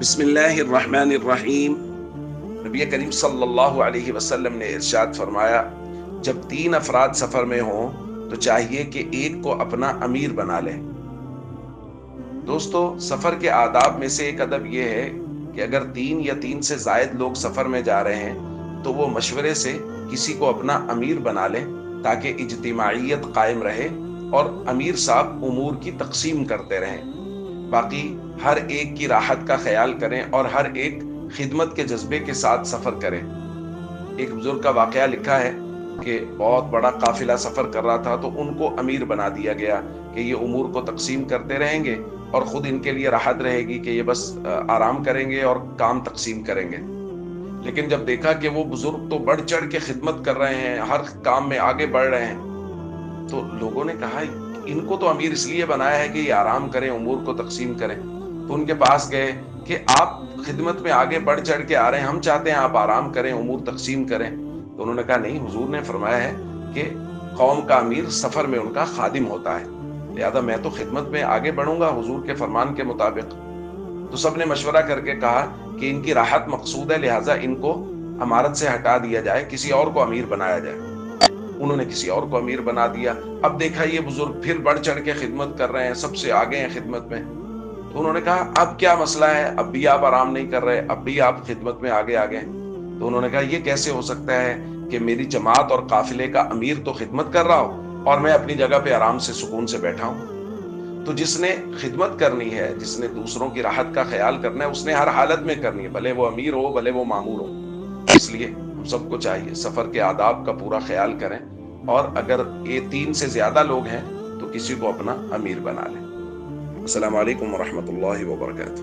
بسم اللہ الرحمن الرحیم۔ نبی کریم صلی اللہ علیہ وسلم نے ارشاد فرمایا، جب 3 افراد سفر میں ہوں تو چاہیے کہ ایک کو اپنا امیر بنا لیں۔ دوستو، سفر کے آداب میں سے ایک ادب یہ ہے کہ اگر 3 یا 3 سے زائد لوگ سفر میں جا رہے ہیں تو وہ مشورے سے کسی کو اپنا امیر بنا لیں تاکہ اجتماعیت قائم رہے اور امیر صاحب امور کی تقسیم کرتے رہیں۔ باقی ہر ایک کی راحت کا خیال کریں اور ہر ایک خدمت کے جذبے کے ساتھ سفر کریں۔ ایک بزرگ کا واقعہ لکھا ہے کہ بہت بڑا قافلہ سفر کر رہا تھا تو ان کو امیر بنا دیا گیا کہ یہ امور کو تقسیم کرتے رہیں گے اور خود ان کے لیے راحت رہے گی کہ یہ بس آرام کریں گے اور کام تقسیم کریں گے۔ لیکن جب دیکھا کہ وہ بزرگ تو بڑھ چڑھ کے خدمت کر رہے ہیں، ہر کام میں آگے بڑھ رہے ہیں، تو لوگوں نے کہا ان کو تو امیر اس لیے بنایا ہے کہ یہ آرام کریں، امور کو تقسیم کریں۔ تو ان کے پاس گئے کہ آپ خدمت میں آگے بڑھ چڑھ کے آ رہے ہیں، ہم چاہتے ہیں آپ آرام کریں، امور تقسیم کریں۔ تو انہوں نے کہا نہیں، حضور نے فرمایا ہے کہ قوم کا امیر سفر میں ان کا خادم ہوتا ہے، لہذا میں تو خدمت میں آگے بڑھوں گا حضور کے فرمان کے مطابق۔ تو سب نے مشورہ کر کے کہا کہ ان کی راحت مقصود ہے، لہذا ان کو امارت سے ہٹا دیا جائے، کسی اور کو امیر بنایا جائے۔ انہوں نے کسی اور کو امیر بنا دیا۔ اب دیکھا یہ بزرگ پھر بڑھ چڑھ کے خدمت کر رہے ہیں، سب سے آگے ہیں خدمت میں۔ تو انہوں نے کہا اب کیا مسئلہ ہے، اب بھی آپ آرام نہیں کر رہے، اب بھی آپ خدمت میں آگے آگے۔ تو انہوں نے کہا یہ کیسے ہو سکتا ہے کہ میری جماعت اور قافلے کا امیر تو خدمت کر رہا ہو اور میں اپنی جگہ پہ آرام سے سکون سے بیٹھا ہوں۔ تو جس نے خدمت کرنی ہے، جس نے دوسروں کی راحت کا خیال کرنا ہے، اس نے ہر حالت میں کرنی ہے، بھلے وہ امیر ہو بھلے وہ مامور ہو۔ اس لیے ہم سب کو چاہیے سفر کے آداب کا پورا خیال کریں، اور اگر یہ 3 سے زیادہ لوگ ہیں تو کسی کو اپنا امیر بنا لیں۔ السلام علیکم ورحمۃ اللہ وبرکاتہ۔